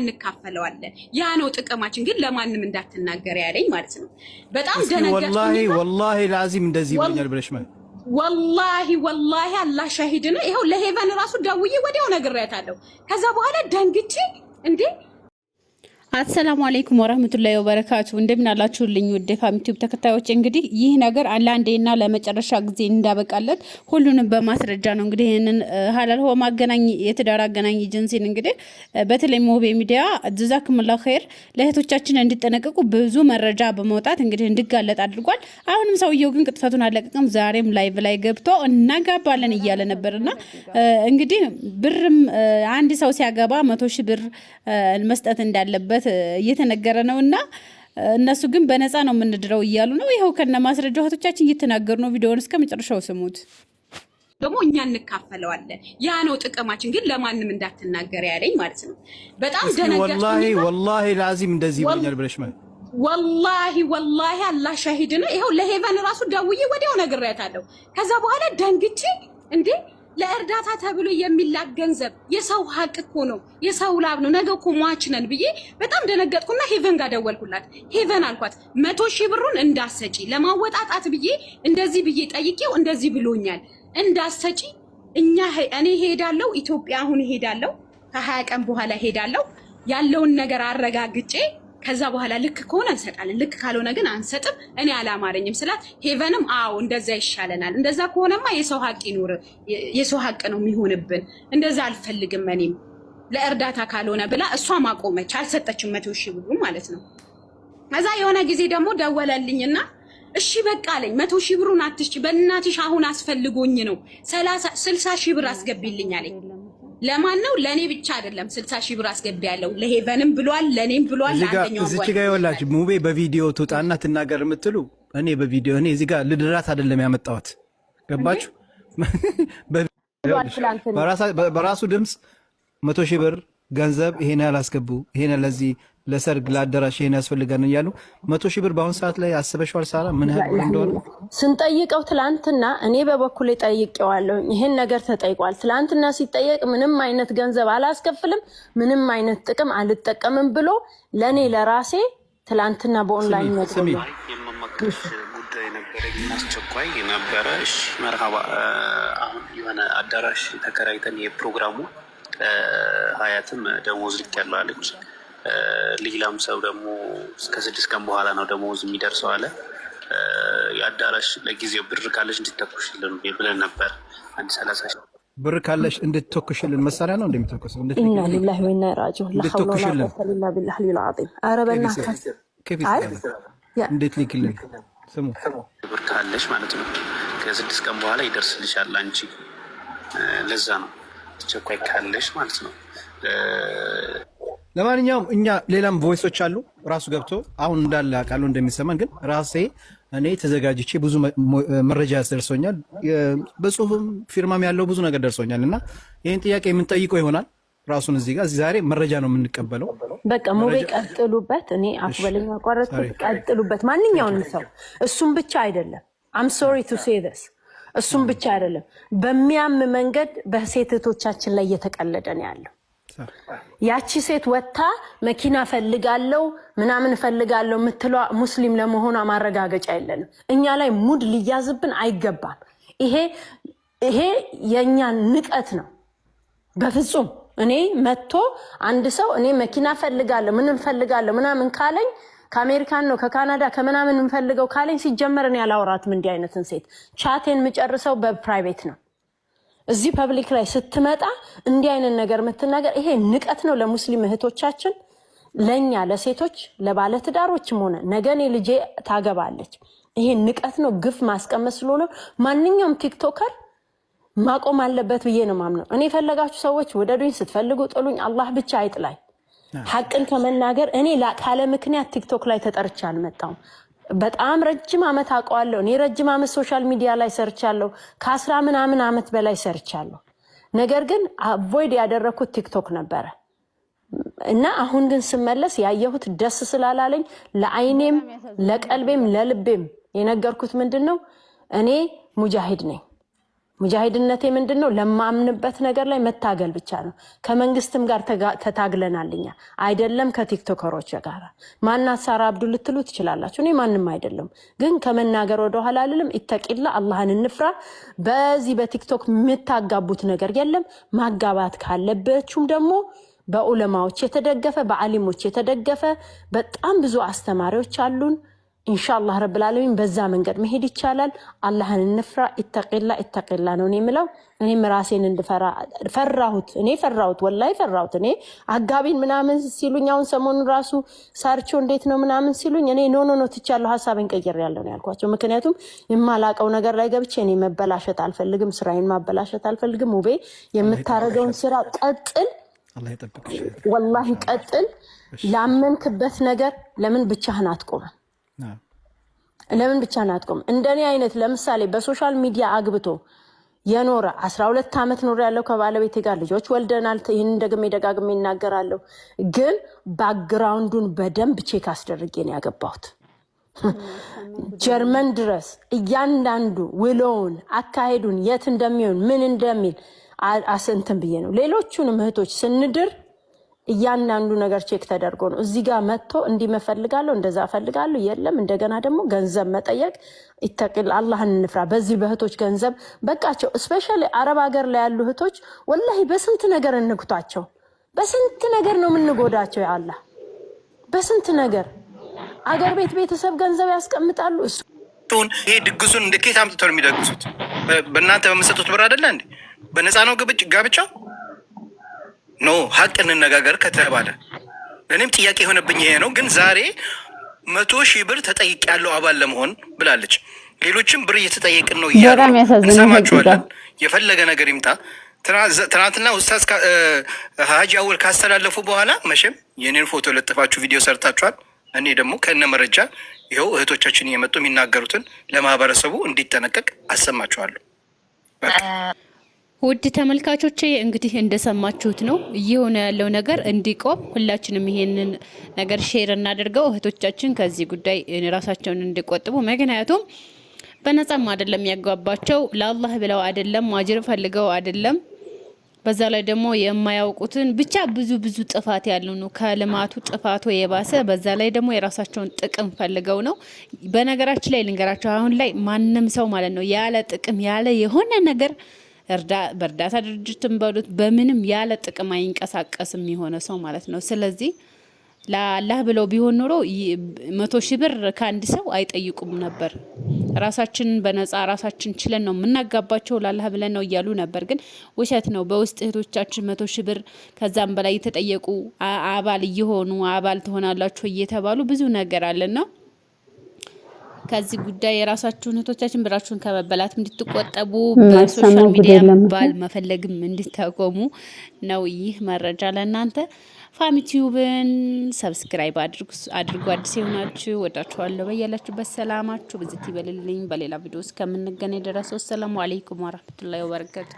እንካፈለዋለን። ያ ነው ጥቅማችን። ግን ለማንም እንዳትናገር ያለኝ ማለት ነው። በጣም ደነገጥኩኝ። ወላሂ ላዚም እንደዚህ ይሆኛል ብለሽ ማለት ወላሂ አላህ ሻሂድ ነው። ይሄው ለሄቨን ራሱ ደውዬ ወዲያው ነግሬያታለሁ። ከዛ በኋላ ደንግጬ እንዴ አሰላሙ አለይኩም ወራህመቱላሂ ወበረካቱ። እንደምን አላችሁልኝ ውድ ፋም ዩቲዩብ ተከታዮች። እንግዲህ ይህ ነገር ለአንዴና ለመጨረሻ ጊዜ እንዳበቃለት ሁሉንም በማስረጃ ነው። እንግዲህ ይሄንን ሐላል ሆ ማገናኝ የትዳር አገናኝ ኤጀንሲን እንግዲህ በተለይ ሞቤ ሚዲያ ጀዛኩሙላሁ ኸይር ለእህቶቻችን እንዲጠነቀቁ ብዙ መረጃ በመውጣት እንግዲህ እንዲጋለጥ አድርጓል። አሁንም ሰውየው ግን ቅጥፈቱን አለቀቀም። ዛሬም ላይቭ ላይ ገብቶ እናጋባለን እያለ ነበርና እንግዲህ ብርም አንድ ሰው ሲያገባ 100,000 ብር መስጠት እንዳለበት እየተነገረ ነውና እነሱ ግን በነፃ ነው የምንድረው እያሉ ነው። ይሄው ከነ ማስረጃው እህቶቻችን እየተናገሩ ነው። ቪዲዮውን እስከመጨረሻው ስሙት። ደግሞ እኛ እንካፈለዋለን። ያ ነው ጥቅማችን። ግን ለማንም እንዳትናገር ያለኝ ማለት ነው። በጣም ደነገጥኩኝ። ወላሂ ላዚም እንደዚህ ይሆኛል ብለሽ ማለት ወላሂ አላህ ሻሂድ ነው። ይሄው ለሄቨን ራሱ ደውዬ ወዲያው ነግሬያታለሁ። ከዛ በኋላ ደንግጬ እንዴ ለእርዳታ ተብሎ የሚላክ ገንዘብ የሰው ሀቅ እኮ ነው፣ የሰው ላብ ነው። ነገ እኮ ሟች ነን ብዬ በጣም ደነገጥኩና ሄቨን ጋር ደወልኩላት። ሄቨን አልኳት 100,000 ብሩን እንዳሰጪ ለማወጣጣት ብዬ እንደዚህ ብዬ ጠይቄው እንደዚህ ብሎኛል እንዳሰጪ እኔ ሄዳለሁ ኢትዮጵያ አሁን ሄዳለሁ ከ20 ቀን በኋላ ሄዳለሁ ያለውን ነገር አረጋግጬ ከዛ በኋላ ልክ ከሆነ እንሰጣለን፣ ልክ ካልሆነ ግን አንሰጥም። እኔ አላማረኝም ስላት ሄቨንም አዎ እንደዛ ይሻለናል፣ እንደዛ ከሆነማ የሰው ሀቅ ይኖር፣ የሰው ሀቅ ነው የሚሆንብን፣ እንደዛ አልፈልግም እኔም ለእርዳታ ካልሆነ ብላ እሷ ማቆመች። አልሰጠችም 100,000 ብሩ ማለት ነው። ከዛ የሆነ ጊዜ ደግሞ ደወለልኝና እሺ በቃ አለኝ 100,000 ብሩን አትስጪ በእናትሽ አሁን አስፈልጎኝ ነው 60,000 ብር አስገቢልኝ አለኝ። ለማን ነው? ለኔ ብቻ አይደለም 60,000 ብር አስገቢ ያለው ለሄቨንም ብሏል፣ ለኔም ብሏል። አንደኛው እዚህ ጋር ይወላችሁ ሙቤ በቪዲዮ ትውጣና ትናገር የምትሉ እኔ በቪዲዮ እኔ እዚህ ጋር ልድራት አይደለም ያመጣሁት። ገባችሁ? በራሱ ድምጽ 100,000 ብር ገንዘብ ይሄን ያላስገቡ ይሄን ለዚህ ለሰርግ ለአዳራሽ ይሄን ያስፈልጋል እያሉ 100,000 ብር በአሁን ሰዓት ላይ አስበሽዋል? ሳራ ምን ያህል እንደሆነ ስንጠይቀው ትላንትና እኔ በበኩሌ ጠይቄዋለሁ። ይሄን ነገር ተጠይቋል። ትላንትና ሲጠየቅ ምንም አይነት ገንዘብ አላስከፍልም፣ ምንም አይነት ጥቅም አልጠቀምም ብሎ ለኔ ለራሴ ትላንትና በኦንላይን ነው የመመከሽ ጉዳይ ነበር፣ አስቸኳይ ነበረ። እሺ መርሃባ። አሁን የሆነ አዳራሽ ተከራይተን የፕሮግራሙ ሀያትም ደሞዝ ልክ ያለው አለች። ሌላም ሰው ደግሞ እስከ 6 ቀን በኋላ ነው ደሞዝ የሚደርሰው አለ። የአዳራሽ ለጊዜው ብር ካለሽ እንድትተኩሽልን ብለን ነበር። 30,000 ብር ካለሽ እንድትተኩሽልን መሳሪያ ነው እንደሚተኩስ ኢና ሊላሂ ወኢና ራጂዑን ለሐውላ ወላ ቢላሂ ሊልዓዚም አረበና እንዴት ሊክልን ስሙ ብር ካለሽ ማለት ነው ከ6 ቀን በኋላ ይደርስልሻል አንቺ። ለዛ ነው ተቸኳይ ካለሽ ማለት ነው። ለማንኛውም እኛ ሌላም ቮይሶች አሉ ራሱ ገብቶ አሁን እንዳለ አቃሉ እንደሚሰማን ግን ራሴ እኔ ተዘጋጅቼ ብዙ መረጃ ደርሶኛል። በጽሁፍም ፊርማም ያለው ብዙ ነገር ደርሶኛል እና ይህን ጥያቄ የምንጠይቀው ይሆናል። ራሱን እዚህ ጋር ዛሬ መረጃ ነው የምንቀበለው። በቃ ሙቤ ቀጥሉበት። እኔ አፍበለኛ አቋረጥኩት። ቀጥሉበት። ማንኛውንም ሰው እሱም ብቻ አይደለም። I'm sorry to say this እሱም ብቻ አይደለም። በሚያም መንገድ በሴት እህቶቻችን ላይ እየተቀለደ ነው ያለው። ያቺ ሴት ወጣ መኪና ፈልጋለሁ ምናምን ፈልጋለሁ የምትለው ሙስሊም ለመሆኗ ማረጋገጫ የለንም። እኛ ላይ ሙድ ሊያዝብን አይገባም። ይሄ የኛ ንቀት ነው በፍጹም። እኔ መጥቶ አንድ ሰው እኔ መኪና ፈልጋለሁ ምንም ፈልጋለሁ ምናምን ካለኝ ከአሜሪካን ነው ከካናዳ ከምናምን እንፈልገው ካለኝ ሲጀመር እኔ ያላወራትም እንዲህ አይነትን ሴት ቻቴን የምጨርሰው በፕራይቬት ነው። እዚህ ፐብሊክ ላይ ስትመጣ እንዲህ አይነት ነገር የምትናገር ይሄ ንቀት ነው ለሙስሊም እህቶቻችን፣ ለኛ ለሴቶች ለባለትዳሮችም ሆነ ነገኔ ልጄ ታገባለች። ይሄ ንቀት ነው፣ ግፍ ማስቀመጥ ስለሆነ ማንኛውም ቲክቶከር ማቆም አለበት ብዬ ነው ማምነው። እኔ ፈለጋችሁ ሰዎች ወደዱኝ፣ ስትፈልጉ ጥሉኝ፣ አላህ ብቻ አይጥላይ። ሐቅን ከመናገር እኔ ካለ ምክንያት ቲክቶክ ላይ ተጠርቻ አልመጣሁም። በጣም ረጅም ዓመት አውቀዋለሁ። እኔ ረጅም ዓመት ሶሻል ሚዲያ ላይ ሰርቻለሁ። ከ10 ምናምን ዓመት በላይ ሰርቻለሁ። ነገር ግን አቮይድ ያደረኩት ቲክቶክ ነበረ እና አሁን ግን ስመለስ ያየሁት ደስ ስላላለኝ ለአይኔም ለቀልቤም ለልቤም የነገርኩት ምንድነው እኔ ሙጃሂድ ነኝ። ሙጃሂድነቴ ምንድነው? ለማምንበት ነገር ላይ መታገል ብቻ ነው። ከመንግስትም ጋር ተታግለናልኛ አይደለም ከቲክቶከሮች ጋር። ማናት ሳራ አብዱ ልትሉ ትችላላችሁ። እኔ ማንም አይደለም፣ ግን ከመናገር ወደ ኋላ አልልም። ኢተቂላ አላህን እንፍራ። በዚህ በቲክቶክ የምታጋቡት ነገር የለም። ማጋባት ካለባችሁም ደግሞ በዑለማዎች የተደገፈ በአሊሞች የተደገፈ በጣም ብዙ አስተማሪዎች አሉን። ኢንሻአላህ ረብል ዓለሚን በዛ መንገድ መሄድ ይቻላል። አላህን እንፍራ። ኢተቂላ ነው የምለው። እኔም ራሴን እንድፈራ ፈራሁት። እኔ ፈራሁት፣ ወላሂ ፈራሁት። እኔ አጋቢን ምናምን ሲሉኝ አሁን ሰሞኑን ራሱ ሳርቾ እንዴት ነው ምናምን ሲሉኝ እኔ ኖ ትቻለሁ፣ ሐሳቤን ቀይሬያለሁ ነው ያልኳቸው። ምክንያቱም የማላቀው ነገር ላይ ገብቼ እኔ መበላሸት አልፈልግም፣ ስራዬን ማበላሸት አልፈልግም። ውቤ የምታረገውን ስራ ቀጥል፣ ወላሂ ቀጥል። ላመንክበት ነገር ለምን ብቻህን አትቆም? ለምን ብቻህን አትቆም? እንደኔ አይነት ለምሳሌ በሶሻል ሚዲያ አግብቶ የኖረ 12 ዓመት ኖር ያለው ከባለቤቴ ጋር ልጆች ወልደናል። ይህን ደጋግሜ እናገራለሁ። ግን ባክግራውንዱን በደንብ ቼክ አስደርጌ ነው ያገባሁት። ጀርመን ድረስ እያንዳንዱ ውሎውን አካሄዱን የት እንደሚሆን ምን እንደሚል አሰንተን ብዬ ነው። ሌሎቹንም እህቶች ስንድር እያንዳንዱ ነገር ቼክ ተደርጎ ነው። እዚህ ጋር መጥቶ እንዲመፈልጋለሁ እንደዛ ፈልጋለሁ የለም። እንደገና ደግሞ ገንዘብ መጠየቅ ይተቅል። አላህን እንፍራ። በዚህ በእህቶች ገንዘብ በቃቸው። ስፔሻሊ አረብ ሀገር ላይ ያሉ እህቶች ወላሂ በስንት ነገር እንግቷቸው፣ በስንት ነገር ነው የምንጎዳቸው። ያአላህ በስንት ነገር አገር ቤት ቤተሰብ ገንዘብ ያስቀምጣሉ። እሱን ይሄ ድግሱን እንደ ኬት አምጥተው ነው የሚደግሱት? በእናንተ በምትሰጡት ብር አይደለ እንዴ? በነፃ ነው ጋብቻው? ኖ ሀቅ እንነጋገር ከተባለ እኔም ጥያቄ የሆነብኝ ይሄ ነው። ግን ዛሬ 100,000 ብር ተጠይቄያለሁ አባል ለመሆን ብላለች። ሌሎችም ብር እየተጠየቅን ነው እያሉ እንሰማችኋለን። የፈለገ ነገር ይምጣ። ትናንትና ኡስታዝ ሀጂ አወል ካስተላለፉ በኋላ መቼም የኔን ፎቶ ለጥፋችሁ ቪዲዮ ሰርታችኋል። እኔ ደግሞ ከነ መረጃ ይኸው እህቶቻችን እየመጡ የሚናገሩትን ለማህበረሰቡ እንዲጠነቀቅ አሰማችኋለሁ። ውድ ተመልካቾቼ እንግዲህ እንደሰማችሁት ነው እየሆነ ያለው ነገር እንዲቆም ሁላችንም ይሄንን ነገር ሼር እናድርገው። እህቶቻችን ከዚህ ጉዳይ ራሳቸውን እንዲቆጥቡ። ምክንያቱም በነጻም አይደለም ያጓባቸው፣ ለአላህ ብለው አይደለም፣ አጅር ፈልገው አይደለም። በዛ ላይ ደግሞ የማያውቁትን ብቻ ብዙ ጥፋት ያለው ነው። ከልማቱ ጥፋቱ የባሰ በዛ ላይ ደግሞ የራሳቸውን ጥቅም ፈልገው ነው። በነገራችን ላይ ልንገራቸው፣ አሁን ላይ ማንም ሰው ማለት ነው ያለ ጥቅም ያለ የሆነ ነገር በእርዳታ ድርጅትን በሉት በምንም ያለ ጥቅም አይንቀሳቀስም የሆነ ሰው ማለት ነው። ስለዚህ ለአላህ ብለው ቢሆን ኖሮ 100,000 ብር ከአንድ ሰው አይጠይቁም ነበር። ራሳችንን በነጻ ራሳችን ችለን ነው የምናጋባቸው ለአላህ ብለን ነው እያሉ ነበር። ግን ውሸት ነው። በውስጥ እህቶቻችን 100,000 ብር ከዛም በላይ የተጠየቁ አባል እየሆኑ አባል ትሆናላችሁ እየተባሉ ብዙ ነገር አለና ከዚህ ጉዳይ የራሳችሁን እህቶቻችን ብራችሁን ከመበላት እንድትቆጠቡ በሶሻል ሚዲያ ባል መፈለግም እንድታቆሙ ነው ይህ መረጃ ለእናንተ። ፋሚቲዩብን ሰብስክራይብ አድርጉ። አዲስ የሆናችሁ ወዳችኋለሁ። በያላችሁበት ሰላማችሁ ብዝት ይበልልኝ። በሌላ ቪዲዮ እስከምንገናኝ ድረስ ሰላም አለይኩም ወራህመቱላሂ ወበረካቱ።